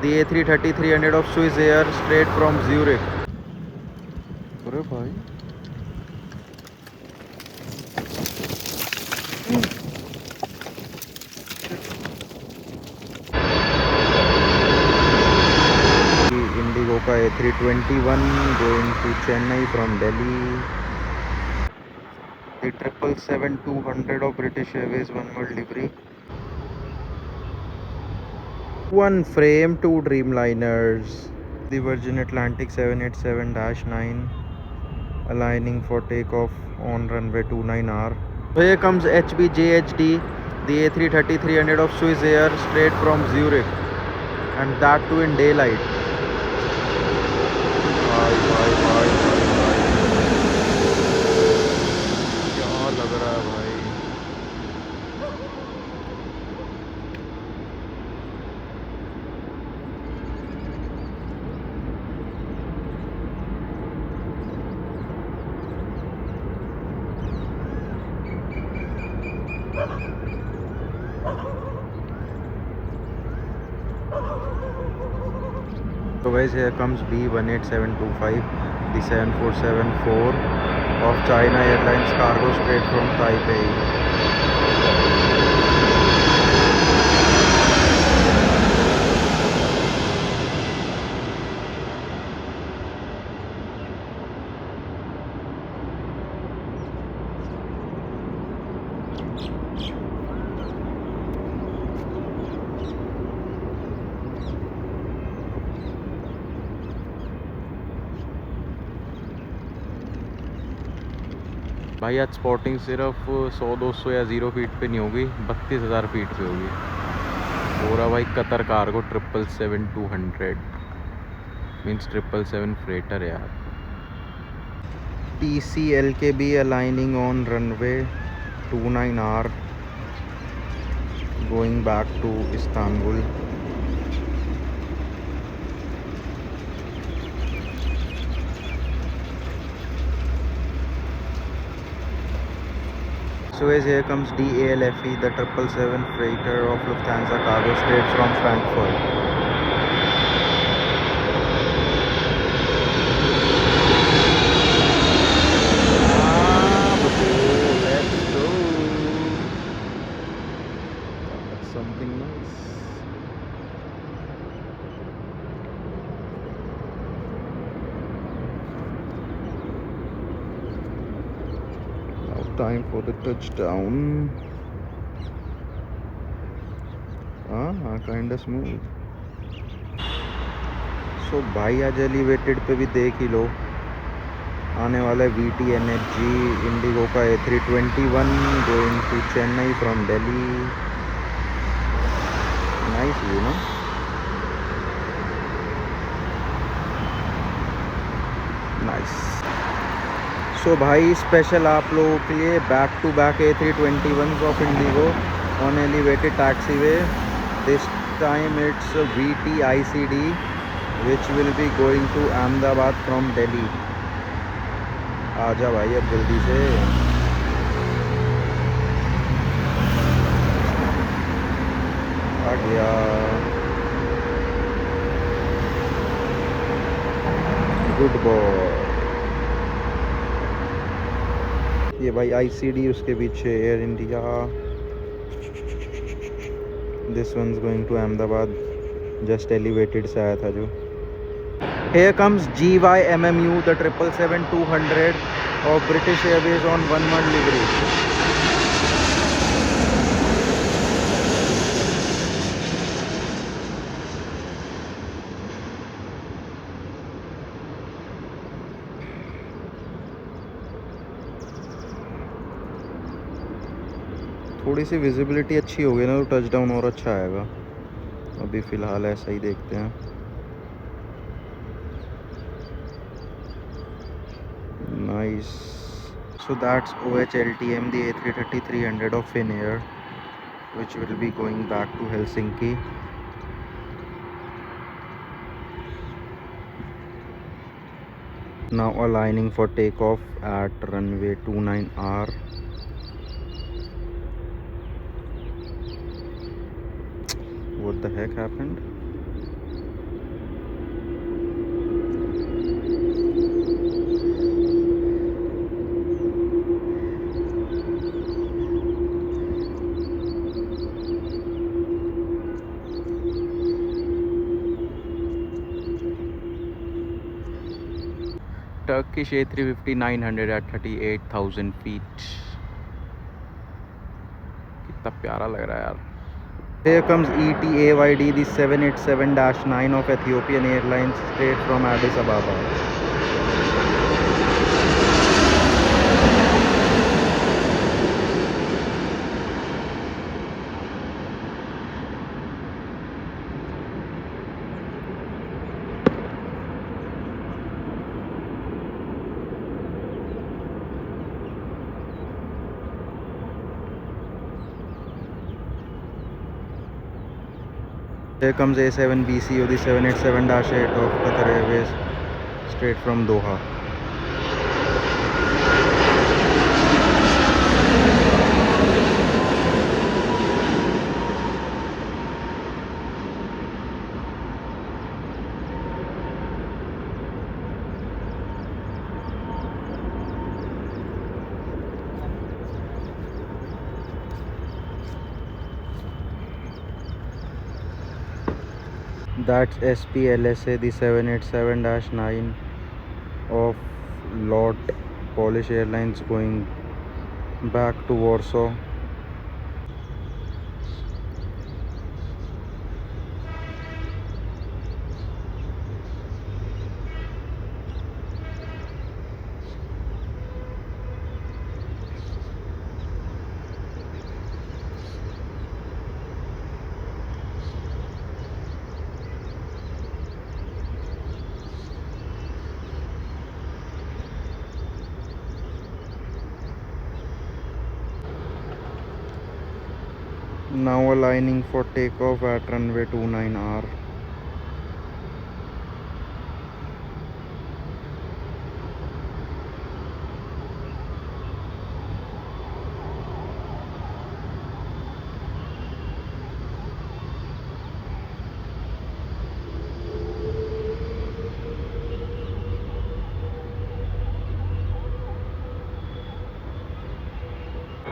The A330-300 of Swiss Air straight from Zurich. अरे भाई Indigo का A321 going to Chennai from Delhi. The 777-200 of British Airways one world livery. One frame, two Dreamliners. The Virgin Atlantic 787-9 aligning for takeoff on runway 29R. So here comes HBJHD, the A330-300 of Swiss Air straight from Zurich, and that too in daylight. क्या लग रहा है भाई. So guys, here comes B18725, the 7474 of China Airlines cargo straight from Taipei. भाई आज spotting सिर्फ 100-200 या 0 feet पे नहीं होगी, 32,000 फीट पे होगी. पूरा भाई कतर कार्गो 777-200 मीन्स 777 फ्रेटर यार. TCLKB aligning on runway 29R going back to Istanbul. So as here comes DALFE, the 777 freighter of Lufthansa cargo straight from Frankfurt. Let's go. That's something nice. Time for the touchdown. Kind of smooth. So भाई आज elevated पे भी देख ही लो, आने वाला है VTNHG IndiGo का A321 going to Chennai from Delhi. Nice view ना. नाइस. सो भाई स्पेशल आप लोगों के लिए back to back A321 of IndiGo on elevated taxiway. This time it's VTICD which will be going to Ahmedabad from Delhi. आजा भाई अब जल्दी से. आ गया. Good boy. ये भाई ICD उसके पीछे Air India. This one is going to Ahmedabad. Just elevated से आया था जो. Here comes GYMMU, the 777-200 of British Airways on 1-1 livery. थोड़ी सी विजिबिलिटी अच्छी हो गई ना तो टचडाउन और अच्छा आएगा. अभी फ़िलहाल ऐसा ही देखते हैं. Nice. So that's OHLTM, the A330-300 of Finnair, which will be going back to Helsinki. Now aligning for takeoff at runway 29R. What the heck happened? Turkish A350 900 at 38,000 feet. कितना प्यारा लग रहा है यार. Here comes ETA-YD, the 787-9 of Ethiopian Airlines, straight from Addis Ababa. Here comes A7BCO, the 787-8 of Qatar Airways, straight from Doha. That's SPLSA, the 787-9 of LOT Polish Airlines, going back to Warsaw. Now aligning for takeoff at runway 29R.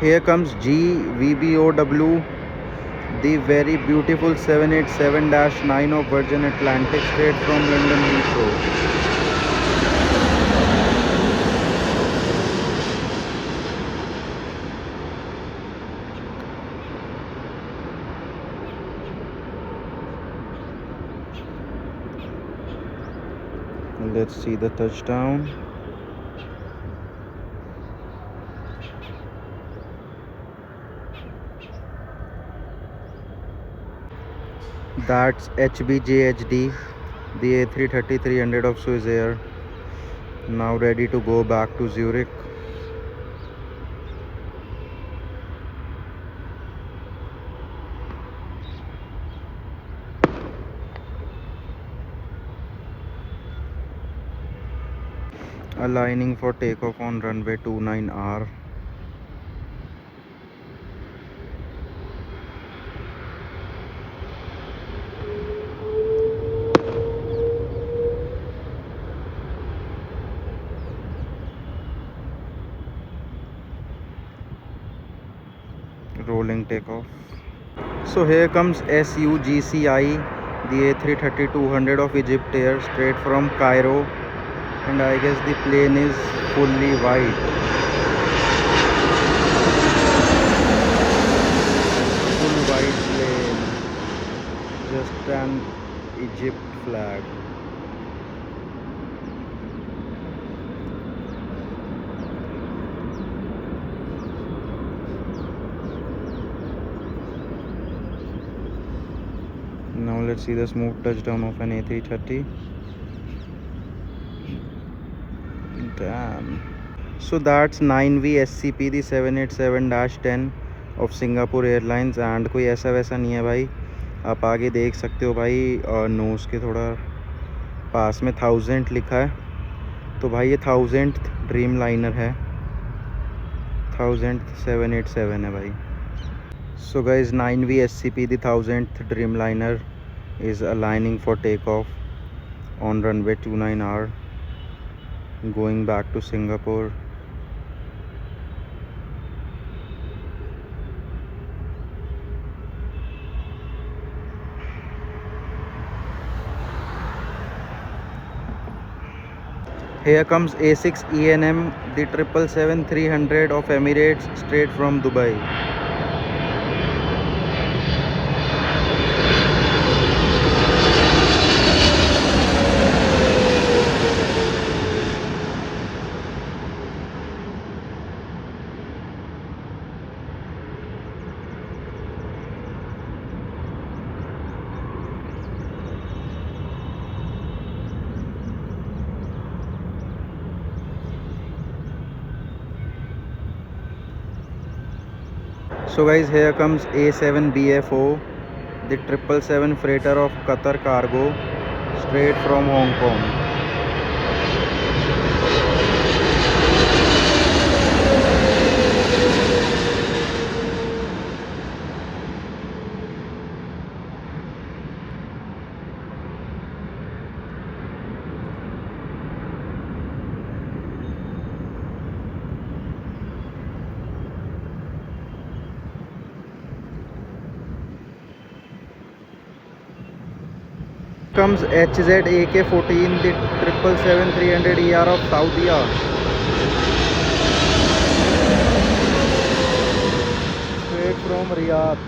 Here comes GVBOW, the very beautiful 787-9 of Virgin Atlantic, straight from London Heathrow. Let's see the touchdown. That's HBJHD, the A330-300 of Swiss Air, now ready to go back to Zurich. Aligning for takeoff on runway 29R. Rolling takeoff. So here comes SUGCI, the A330-200 of Egypt Air, straight from Cairo, and I guess the plane is fully white. Full white plane, just an Egypt flag. Now let's see the smooth touchdown of an A330. Damn. So that's 9V SCP, the 787-10 of Singapore Airlines, and कोई ऐसा वैसा नहीं है भाई. आप आगे देख सकते हो भाई, नोज़ के थोड़ा पास में 1000 लिखा है, तो भाई ये 1000th ड्रीम लाइनर है. 1000th 787 है भाई. So guys, 9V SCP, the 1000th Dreamliner, is aligning for takeoff on runway 29R, going back to Singapore. Here comes A6 ENM, the 777-300 of Emirates, straight from Dubai. So guys, here comes A7BFO, the 777 freighter of Qatar Cargo, straight from Hong Kong. Comes HZ AK-14, the 777-300ER of Saudi, straight from Riyadh.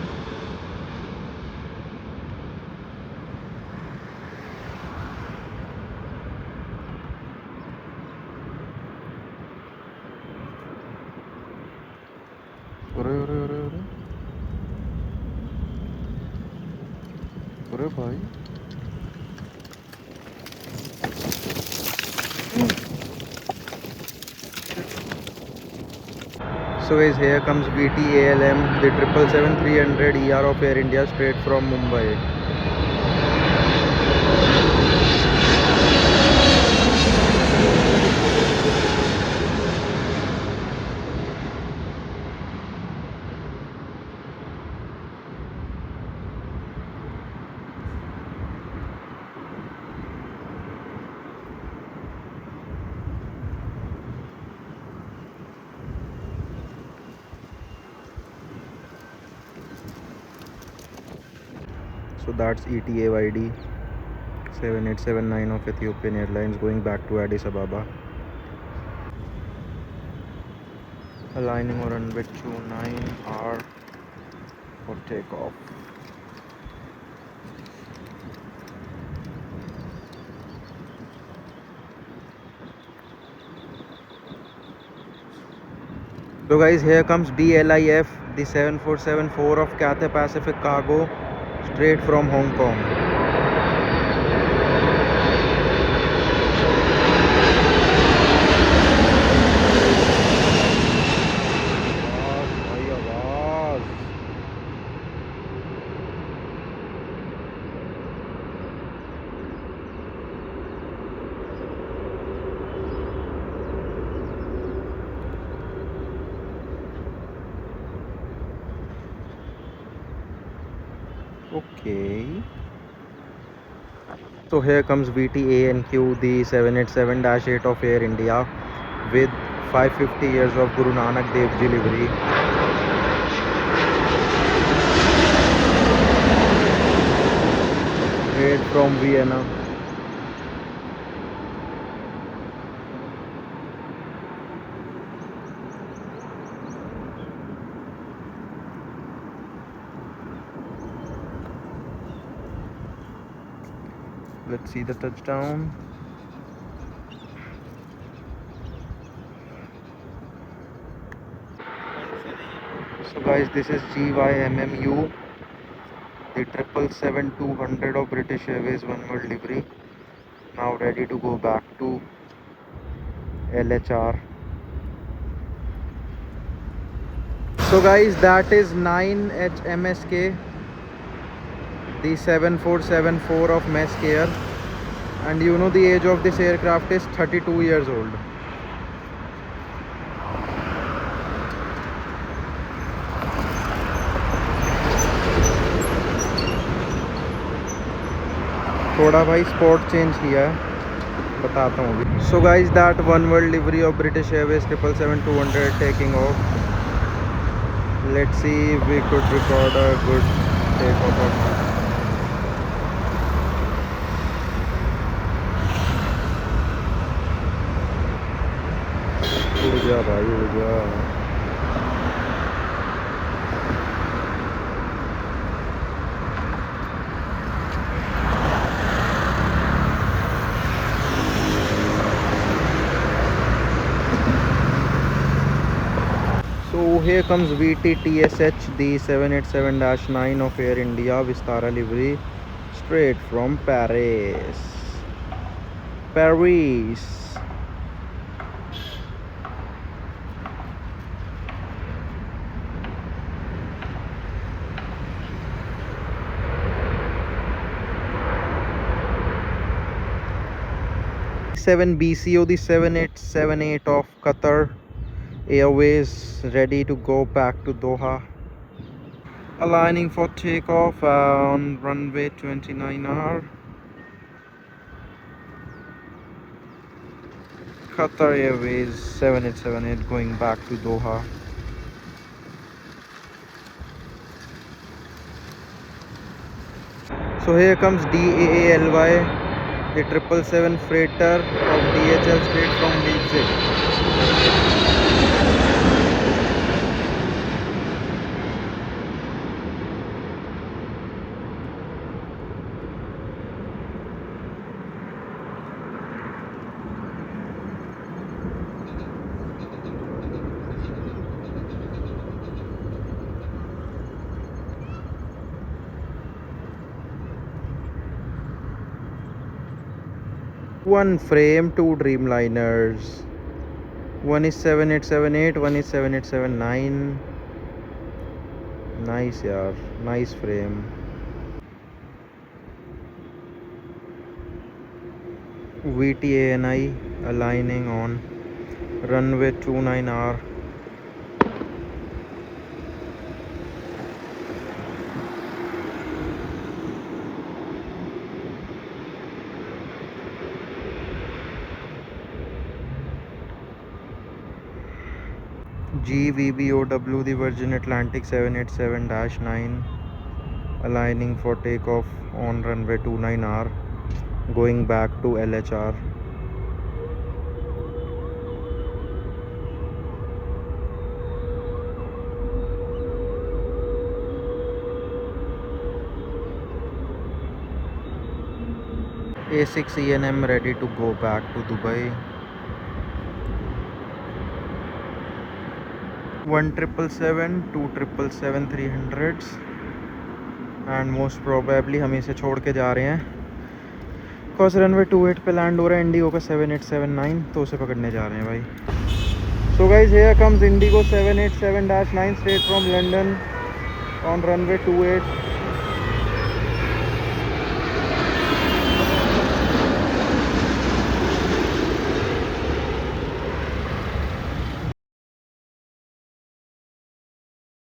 अरे भाई So guys, here comes VTALM, the 777-300ER of Air India, straight from Mumbai. So that's ETA-YD 7879 of Ethiopian Airlines going back to Addis Ababa. Aligning on runway 29R for takeoff. So guys, here comes BLIF, the 7474 of Cathay Pacific Cargo, straight from Hong Kong. Okay. So here comes VTANQ, the 787-8 of Air India, with 550 years of Guru Nanak Dev Ji livery. Straight from Vienna. Let's see the touchdown. So guys, this is GYMMU, the 777-200 of British Airways One World livery, now ready to go back to LHR. So guys, that is 9HMSK, the 7474 of Maersk Air, and you know the age of this aircraft is 32 years old. थोड़ा भाई spot change किया है, बताता हूँ अभी. So guys, that one world livery of British Airways 777-200 taking off. Let's see if we could record a good takeoff or not. जा भाई उड़ जा। So here comes VTTSH, the 787-9 of Air India Vistara livery, straight from Paris. Paris. Seven BCO, the 7878 of Qatar Airways, ready to go back to Doha. Aligning for takeoff on runway 29R. Qatar Airways 7878 going back to Doha. So here comes DAALY, the 777 freighter of DHL straight from Leipzig. One frame, two Dreamliners. One is 7878, one is 7879. Nice yaar, nice frame. VTANI aligning on runway 29R. GVBOW, the Virgin Atlantic 787-9 aligning for takeoff on runway 29R, going back to LHR. A6ENM ready to go back to Dubai. 1777, 2777 300s, and most probably हम इसे छोड़ के जा रहे हैं cause runway 28 पे land हो रहा है इंडिगो का 7879, तो उसे पकड़ने जा रहे हैं भाई. So guys, here comes Indigo 787-9 straight from London on runway 28.